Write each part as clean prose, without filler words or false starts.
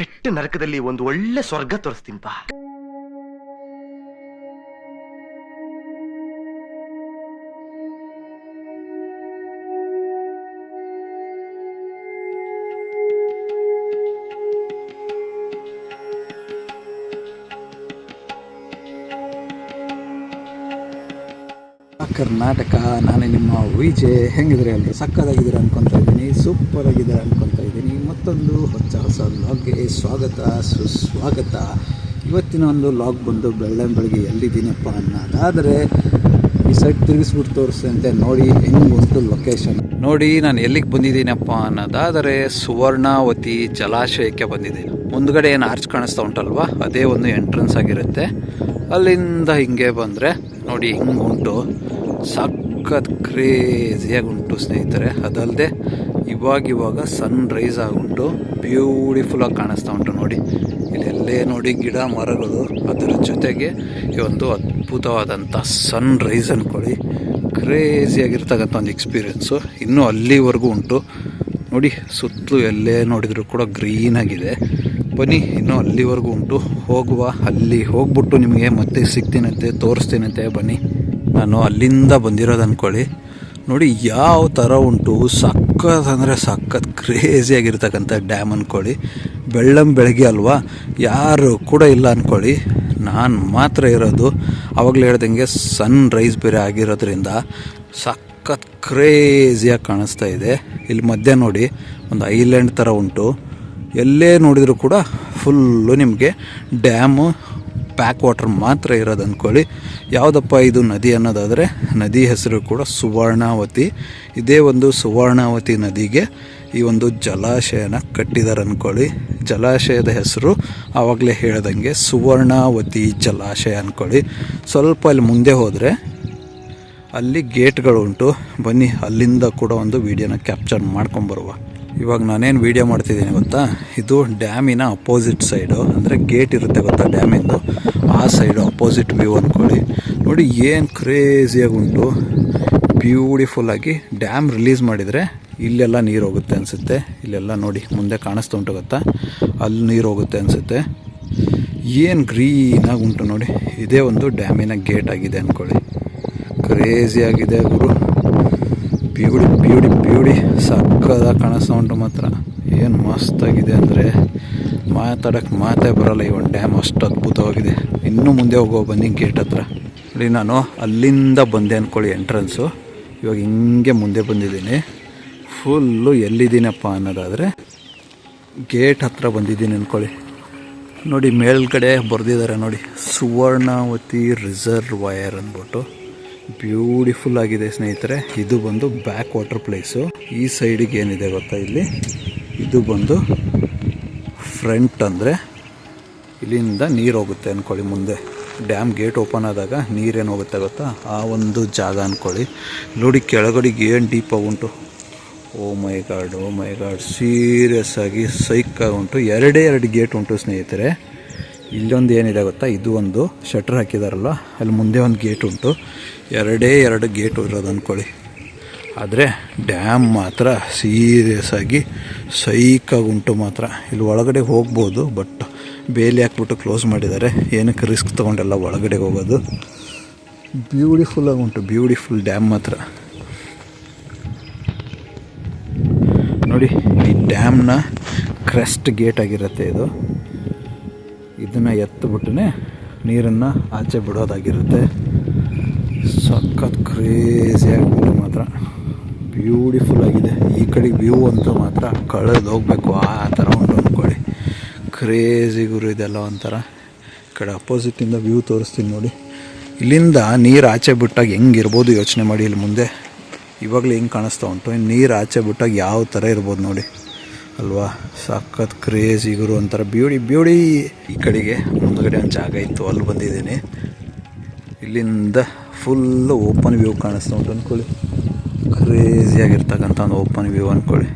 ಕೆಟ್ಟ ನರಕದಲ್ಲಿ ಒಂದು ಒಳ್ಳೆ ಸ್ವರ್ಗ ತೋರಿಸ್ತೀನಿಪಾ. ಕರ್ನಾಟಕ, ನಾನು ನಿಮ್ಮ ವಿಜೆ. ಹೆಂಗಿದ್ರೆ ಎಲ್ಲರೂ ಸಕ್ಕದಾಗಿದ್ದೀರ ಅನ್ಕೊತಾ ಇದ್ದೀನಿ, ಸೂಪರ್ ಆಗಿದ್ದಾರೆ ಅನ್ಕೊತಾ ಇದ್ದೀನಿ. ಮತ್ತೊಂದು ಹೊಸ ಲಾಗ್ಗೆ ಸ್ವಾಗತ ಸುಸ್ವಾಗತ. ಇವತ್ತಿನ ಒಂದು ಲಾಗ್ ಬಂದು ಬೆಳಗ್ಗೆ ಎಲ್ಲಿದ್ದೀನಪ್ಪ ಅನ್ನೋದಾದರೆ ಈ ಸೈಡ್ ತಿರುಗಿಸ್ಬಿಟ್ಟು ತೋರಿಸ್ತಂತೆ. ನೋಡಿ ಹೆಂಗೆ ಉಂಟು ಲೊಕೇಶನ್. ನೋಡಿ ನಾನು ಎಲ್ಲಿಗೆ ಬಂದಿದ್ದೀನಪ್ಪ ಅನ್ನೋದಾದರೆ ಸುವರ್ಣಾವತಿ ಜಲಾಶಯಕ್ಕೆ ಬಂದಿದ್ದೀನಿ. ಮುಂದ್ಗಡೆ ಏನು ಆರ್ಚ್ ಕಾಣಿಸ್ತಾ ಉಂಟಲ್ವಾ, ಅದೇ ಒಂದು ಎಂಟ್ರೆನ್ಸ್ ಆಗಿರುತ್ತೆ. ಅಲ್ಲಿಂದ ಹಿಂಗೆ ಬಂದರೆ ನೋಡಿ ಹಿಂಗೆ ಉಂಟು, ಸಖತ್ ಕ್ರೇಜಿಯಾಗಿ ಉಂಟು ಸ್ನೇಹಿತರೆ. ಅದಲ್ಲದೆ ಇವಾಗ ಸನ್ ರೈಸ್ ಆಗುಂಟು, ಬ್ಯೂಟಿಫುಲ್ಲಾಗಿ ಕಾಣಿಸ್ತಾ ಉಂಟು. ನೋಡಿ ಇಲ್ಲೆಲ್ಲೇ ನೋಡಿ ಗಿಡ ಮರಗಳು, ಅದರ ಜೊತೆಗೆ ಈ ಒಂದು ಅದ್ಭುತವಾದಂಥ ಸನ್ ರೈಸ್ ಅಂದ್ಕೊಳ್ಳಿ. ಕ್ರೇಜಿಯಾಗಿರ್ತಕ್ಕಂಥ ಒಂದು ಎಕ್ಸ್ಪೀರಿಯೆನ್ಸು ಇನ್ನೂ ಅಲ್ಲಿವರೆಗೂ ಉಂಟು. ನೋಡಿ ಸುತ್ತಲೂ ಎಲ್ಲೇ ನೋಡಿದರೂ ಕೂಡ ಗ್ರೀನಾಗಿದೆ. ಬನ್ನಿ, ಇನ್ನೂ ಅಲ್ಲಿವರೆಗೂ ಉಂಟು, ಹೋಗುವ. ಅಲ್ಲಿ ಹೋಗ್ಬಿಟ್ಟು ನಿಮಗೆ ಮತ್ತೆ ಸಿಗ್ತೀನಂತೆ, ತೋರಿಸ್ತೀನಂತೆ. ಬನ್ನಿ, ನಾನು ಅಲ್ಲಿಂದ ಬಂದಿರೋದು ಅಂದ್ಕೊಳ್ಳಿ. ನೋಡಿ ಯಾವ ಥರ ಉಂಟು, ಸಖತ್ ಅಂದರೆ ಸಖತ್ ಕ್ರೇಜಿಯಾಗಿರ್ತಕ್ಕಂಥ ಡ್ಯಾಮ್ ಅಂದ್ಕೊಳ್ಳಿ. ಬೆಳಗ್ಗೆ ಅಲ್ವಾ, ಯಾರು ಕೂಡ ಇಲ್ಲ ಅಂದ್ಕೊಳ್ಳಿ, ನಾನು ಮಾತ್ರ ಇರೋದು. ಆವಾಗಲೇ ಹೇಳ್ದಂಗೆ ಸನ್ ರೈಸ್ ಬೇರೆ ಆಗಿರೋದ್ರಿಂದ ಸಖತ್ ಕ್ರೇಜಿಯಾಗಿ ಕಾಣಿಸ್ತಾ ಇದೆ. ಇಲ್ಲಿ ಮಧ್ಯೆ ನೋಡಿ ಒಂದು ಐಲ್ಯಾಂಡ್ ಥರ ಉಂಟು. ಎಲ್ಲೇ ನೋಡಿದರೂ ಕೂಡ ಫುಲ್ಲು ನಿಮಗೆ ಡ್ಯಾಮು, ಬ್ಯಾಕ್ ವಾಟರ್ ಮಾತ್ರ ಇರೋದು ಅಂದ್ಕೊಳ್ಳಿ. ಯಾವುದಪ್ಪ ಇದು ನದಿ ಅನ್ನೋದಾದರೆ, ನದಿ ಹೆಸರು ಕೂಡ ಸುವರ್ಣಾವತಿ. ಇದೇ ಒಂದು ಸುವರ್ಣಾವತಿ ನದಿಗೆ ಈ ಒಂದು ಜಲಾಶಯನ ಕಟ್ಟಿದ್ದಾರೆ ಅಂದ್ಕೊಳ್ಳಿ. ಜಲಾಶಯದ ಹೆಸರು ಆವಾಗಲೇ ಹೇಳ್ದಂಗೆ ಸುವರ್ಣಾವತಿ ಜಲಾಶಯ ಅಂದ್ಕೊಳ್ಳಿ. ಸ್ವಲ್ಪ ಅಲ್ಲಿ ಮುಂದೆ ಹೋದರೆ ಅಲ್ಲಿ ಗೇಟ್ಗಳು ಉಂಟು. ಬನ್ನಿ, ಅಲ್ಲಿಂದ ಕೂಡ ಒಂದು ವಿಡಿಯೋನ ಕ್ಯಾಪ್ಚರ್ ಮಾಡ್ಕೊಂಬರುವ. ಇವಾಗ ನಾನೇನು ವೀಡಿಯೋ ಮಾಡ್ತಿದ್ದೀನಿ ಗೊತ್ತಾ, ಇದು ಡ್ಯಾಮಿನ ಅಪೋಸಿಟ್ ಸೈಡು, ಅಂದರೆ ಗೇಟ್ ಇರುತ್ತೆ ಗೊತ್ತಾ ಡ್ಯಾಮಿಂದು, ಆ ಸೈಡು ಅಪೋಸಿಟ್ ವ್ಯೂ ಅಂದ್ಕೊಳ್ಳಿ. ನೋಡಿ ಏನು ಕ್ರೇಜಿಯಾಗಿ ಉಂಟು, ಬ್ಯೂಟಿಫುಲ್ಲಾಗಿ. ಡ್ಯಾಮ್ ರಿಲೀಸ್ ಮಾಡಿದರೆ ಇಲ್ಲೆಲ್ಲ ನೀರು ಹೋಗುತ್ತೆ ಅನಿಸುತ್ತೆ. ಇಲ್ಲೆಲ್ಲ ನೋಡಿ ಮುಂದೆ ಕಾಣಿಸ್ತಾ ಉಂಟು ಗೊತ್ತಾ, ಅಲ್ಲಿ ನೀರು ಹೋಗುತ್ತೆ ಅನಿಸುತ್ತೆ. ಏನು ಗ್ರೀನಾಗಿ ಉಂಟು ನೋಡಿ. ಇದೇ ಒಂದು ಡ್ಯಾಮಿನ ಗೇಟ್ ಆಗಿದೆ ಅಂದ್ಕೊಳ್ಳಿ. ಕ್ರೇಜಿಯಾಗಿದೆ ಗುರು, ಬ್ಯೂಟಿ ಸಕ್ಕದಾಗಿ ಕಾಣಿಸ್ತಾ ಉಂಟು ಮಾತ್ರ. ಏನು ಮಸ್ತಾಗಿದೆ ಅಂದರೆ ಮಾತಾಡೋಕ್ಕೆ ಮಾತೇ ಬರೋಲ್ಲ. ಈ ಒಂದು ಡ್ಯಾಮ್ ಅಷ್ಟು ಅದ್ಭುತವಾಗಿದೆ. ಇನ್ನೂ ಮುಂದೆ ಹೋಗೋ ಬನ್ನಿ ಗೇಟ್ ಹತ್ರ. ನೋಡಿ ನಾನು ಅಲ್ಲಿಂದ ಬಂದೆ ಅಂದ್ಕೊಳ್ಳಿ ಎಂಟ್ರೆನ್ಸು. ಇವಾಗ ಹಿಂಗೆ ಮುಂದೆ ಬಂದಿದ್ದೀನಿ. ಫುಲ್ಲು ಎಲ್ಲಿದ್ದೀನಪ್ಪ ಅನ್ನೋದಾದರೆ ಗೇಟ್ ಹತ್ರ ಬಂದಿದ್ದೀನಿ ಅಂದ್ಕೊಳ್ಳಿ. ನೋಡಿ ಮೇಲ್ಗಡೆ ಬರೆದಿದ್ದಾರೆ ನೋಡಿ, ಸುವರ್ಣಾವತಿ ರಿಸರ್ವಾಯರ್ ಅಂದ್ಬಿಟ್ಟು. ಬ್ಯೂಟಿಫುಲ್ ಆಗಿದೆ ಸ್ನೇಹಿತರೆ. ಇದು ಬಂದು ಬ್ಯಾಕ್ ವಾಟರ್ ಪ್ಲೇಸು. ಈ ಸೈಡಿಗೆ ಏನಿದೆ ಗೊತ್ತಾ, ಇಲ್ಲಿ ಇದು ಬಂದು ಫ್ರಂಟ್, ಅಂದರೆ ಇಲ್ಲಿಂದ ನೀರು ಹೋಗುತ್ತೆ ಅಂದ್ಕೊಳ್ಳಿ. ಮುಂದೆ ಡ್ಯಾಮ್ ಗೇಟ್ ಓಪನ್ ಆದಾಗ ನೀರೇನು ಹೋಗುತ್ತೆ ಗೊತ್ತಾ, ಆ ಒಂದು ಜಾಗ ಅಂದ್ಕೊಳ್ಳಿ. ನೋಡಿ ಕೆಳಗಡೆಗೆ ಏನು ಡೀಪಾಗಿ ಉಂಟು. ಓ ಮೈ ಗಾಡ್ ಸೀರಿಯಸ್ ಆಗಿ ಸೈಕಾಗಿ ಉಂಟು. ಎರಡೇ ಗೇಟ್ ಉಂಟು ಸ್ನೇಹಿತರೆ. ಇಲ್ಲೊಂದು ಏನಿದೆ ಗೊತ್ತಾ, ಇದು ಒಂದು ಶಟ್ರ್ ಹಾಕಿದಾರಲ್ಲ, ಅಲ್ಲಿ ಮುಂದೆ ಒಂದು ಗೇಟ್ ಉಂಟು. ಎರಡೇ ಗೇಟು ಇರೋದು ಅಂದ್ಕೊಳ್ಳಿ. ಆದರೆ ಡ್ಯಾಮ್ ಮಾತ್ರ ಸೀರಿಯಸ್ ಆಗಿ ಸೈಕಾಗಿ ಉಂಟು ಮಾತ್ರ. ಇಲ್ಲಿ ಒಳಗಡೆ ಹೋಗ್ಬೋದು, ಬಟ್ ಬೇಲಿ ಹಾಕ್ಬಿಟ್ಟು ಕ್ಲೋಸ್ ಮಾಡಿದ್ದಾರೆ. ಏನಕ್ಕೆ ರಿಸ್ಕ್ ತೊಗೊಂಡೆಲ್ಲ ಒಳಗಡೆ ಹೋಗೋದು. ಬ್ಯೂಟಿಫುಲ್ಲಾಗಿ ಉಂಟು, ಬ್ಯೂಟಿಫುಲ್ ಡ್ಯಾಮ್ ಮಾತ್ರ. ನೋಡಿ ಈ ಡ್ಯಾಮ್ನ ಕ್ರೆಸ್ಟ್ ಗೇಟ್ ಆಗಿರುತ್ತೆ ಇದು. ಇದನ್ನು ಎತ್ತಿಬಿಟ್ಟೇ ನೀರನ್ನು ಆಚೆ ಬಿಡೋದಾಗಿರುತ್ತೆ. ಸಖತ್ ಕ್ರೇಜಿಯಾಗಿ ಉಂಟು ಮಾತ್ರ, ಬ್ಯೂಟಿಫುಲ್ ಆಗಿದೆ. ಈ ಕಡೆ ವ್ಯೂ ಅಂತೂ ಮಾತ್ರ ಕಳೆದು ಹೋಗಬೇಕು, ಆ ಥರ ಉಂಟು ಅಂದ್ಕೊಳ್ಳಿ. ಕ್ರೇಜಿ ಗುರು ಇದೆಲ್ಲ ಒಂಥರ. ಈ ಕಡೆ ಅಪೋಸಿಟಿಂದ ವ್ಯೂ ತೋರಿಸ್ತೀನಿ ನೋಡಿ. ಇಲ್ಲಿಂದ ನೀರು ಆಚೆ ಬಿಟ್ಟಾಗ ಹೆಂಗಿರ್ಬೋದು ಯೋಚನೆ ಮಾಡಿ. ಇಲ್ಲಿ ಮುಂದೆ ಇವಾಗಲೇ ಹೆಂಗೆ ಕಾಣಿಸ್ತಾ ಉಂಟು, ನೀರು ಆಚೆ ಬಿಟ್ಟಾಗ ಯಾವ ಥರ ಇರ್ಬೋದು ನೋಡಿ ಅಲ್ವಾ. ಸಖತ್ ಕ್ರೇಜಿ ಗುರು, ಒಂಥರ ಬ್ಯೂಟಿ. ಈ ಕಡೆಗೆ ಮುಂದುಗಡೆ ಒಂದು ಜಾಗ ಇತ್ತು, ಅಲ್ಲಿ ಬಂದಿದ್ದೀನಿ. ಇಲ್ಲಿಂದ ಫುಲ್ಲು ಓಪನ್ ವ್ಯೂ ಕಾಣಿಸ್ತಾ ಉಂಟು ಅಂದ್ಕೊಳ್ಳಿ. ಕ್ರೇಜಿಯಾಗಿರ್ತಕ್ಕಂಥ ಒಂದು ಓಪನ್ ವ್ಯೂ ಅಂದ್ಕೊಳ್ಳಿ.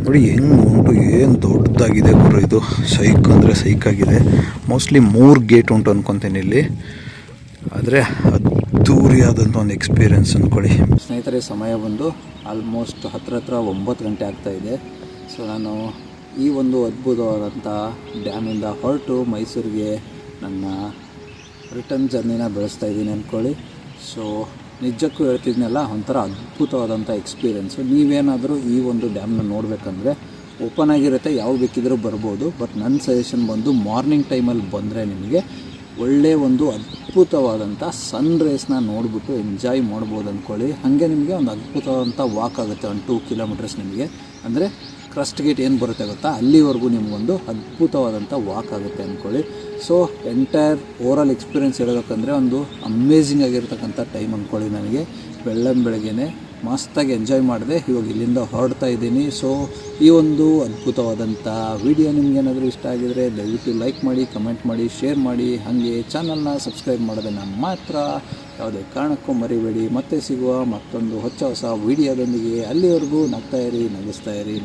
ನೋಡಿ ಹೆಂಗೆ ಉಂಟು, ಏನು ದೊಡ್ಡದಾಗಿದೆ ಗುರು ಇದು. ಸೈಕ್ ಅಂದರೆ ಸೈಕಾಗಿದೆ. ಮೋಸ್ಟ್ಲಿ 3 ಗೇಟ್ ಉಂಟು ಅಂದ್ಕೊತೀನಿ ಇಲ್ಲಿ. ಆದರೆ ಅದ್ದೂರಿಯಾದಂಥ ಒಂದು ಎಕ್ಸ್ಪೀರಿಯೆನ್ಸ್ ಅಂದ್ಕೊಳ್ಳಿ. ಸ್ನೇಹಿತರೆ, ಸಮಯ ಬಂದು ಆಲ್ಮೋಸ್ಟ್ ಹತ್ರ 9 ಗಂಟೆ ಆಗ್ತಾಯಿದೆ. ಸೊ ನಾನು ಈ ಒಂದು ಅದ್ಭುತವಾದಂಥ ಡ್ಯಾಮಿಂದ ಹೊರಟು ಮೈಸೂರಿಗೆ ನನ್ನ ರಿಟರ್ನ್ ಜರ್ನಿನ ಬೆಳೆಸ್ತಾ ಇದ್ದೀನಿ ಅಂದ್ಕೊಳ್ಳಿ. ಸೊ ನಿಜಕ್ಕೂ ಹೇಳ್ತಿದ್ನಲ್ಲ, ಒಂಥರ ಅದ್ಭುತವಾದಂಥ ಎಕ್ಸ್ಪೀರಿಯೆನ್ಸು. ನೀವೇನಾದರೂ ಈ ಒಂದು ಡ್ಯಾಮ್ನ ನೋಡಬೇಕಂದ್ರೆ ಓಪನ್ ಆಗಿರುತ್ತೆ, ಯಾವ ಬೇಕಿದ್ರೂ ಬರ್ಬೋದು. ಬಟ್ ನನ್ನ ಸಜೆಷನ್ ಬಂದು ಮಾರ್ನಿಂಗ್ ಟೈಮಲ್ಲಿ ಬಂದರೆ ನಿಮಗೆ ಒಳ್ಳೆಯ ಒಂದು ಅದ್ಭುತವಾದಂಥ ಸನ್ ರೈಸ್ನ ನೋಡಿಬಿಟ್ಟು ಎಂಜಾಯ್ ಮಾಡ್ಬೋದು ಅಂದ್ಕೊಳ್ಳಿ. ಹಾಗೆ ನಿಮಗೆ ಒಂದು ಅದ್ಭುತವಾದಂಥ ವಾಕ್ ಆಗುತ್ತೆ, ಒಂದು 2 ಕಿಲೋಮೀಟರ್ಸ್ ನಿಮಗೆ. ಅಂದರೆ ಕ್ರಸ್ಟ್ ಗೇಟ್ ಏನು ಬರುತ್ತೆ ಗೊತ್ತಾ, ಅಲ್ಲಿವರೆಗೂ ನಿಮಗೊಂದು ಅದ್ಭುತವಾದಂಥ ವಾಕ್ ಆಗುತ್ತೆ ಅಂದ್ಕೊಳ್ಳಿ. ಸೊ ಎಂಟೈರ್ ಓವರಾಲ್ ಎಕ್ಸ್ಪೀರಿಯೆನ್ಸ್ ಹೇಳಬೇಕಂದ್ರೆ ಒಂದು ಅಮೇಝಿಂಗ್ ಆಗಿರ್ತಕ್ಕಂಥ ಟೈಮ್ ಅಂದ್ಕೊಳ್ಳಿ. ನನಗೆ ಬೆಳಗ್ಗೆನೇ ಮಸ್ತಾಗಿ ಎಂಜಾಯ್ ಮಾಡಿದೆ. ಇವಾಗ ಇಲ್ಲಿಂದ ಹೊರಡ್ತಾ ಇದ್ದೀನಿ. ಸೊ ಈ ಒಂದು ಅದ್ಭುತವಾದಂಥ ವಿಡಿಯೋ ನಿಮಗೇನಾದರೂ ಇಷ್ಟ ಆಗಿದರೆ ದಯವಿಟ್ಟು ಲೈಕ್ ಮಾಡಿ, ಕಮೆಂಟ್ ಮಾಡಿ, ಶೇರ್ ಮಾಡಿ. ಹಾಗೆ ಚಾನಲ್ನ ಸಬ್ಸ್ಕ್ರೈಬ್ ಮಾಡೋದನ್ನು ಮಾತ್ರ ಯಾವುದೇ ಕಾರಣಕ್ಕೂ ಮರಿಬೇಡಿ. ಮತ್ತೆ ಸಿಗುವ ಮತ್ತೊಂದು ಹೊಸ ವಿಡಿಯೋದೊಂದಿಗೆ. ಅಲ್ಲಿವರೆಗೂ ನಗ್ತಾ ಇರಿ, ನಗಿಸ್ತಾ ಇರಿ.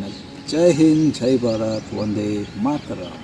ಜೈ ಹಿಂದ್, ಜೈ ಭಾರತ್, ವಂದೇ ಮಾತರಂ.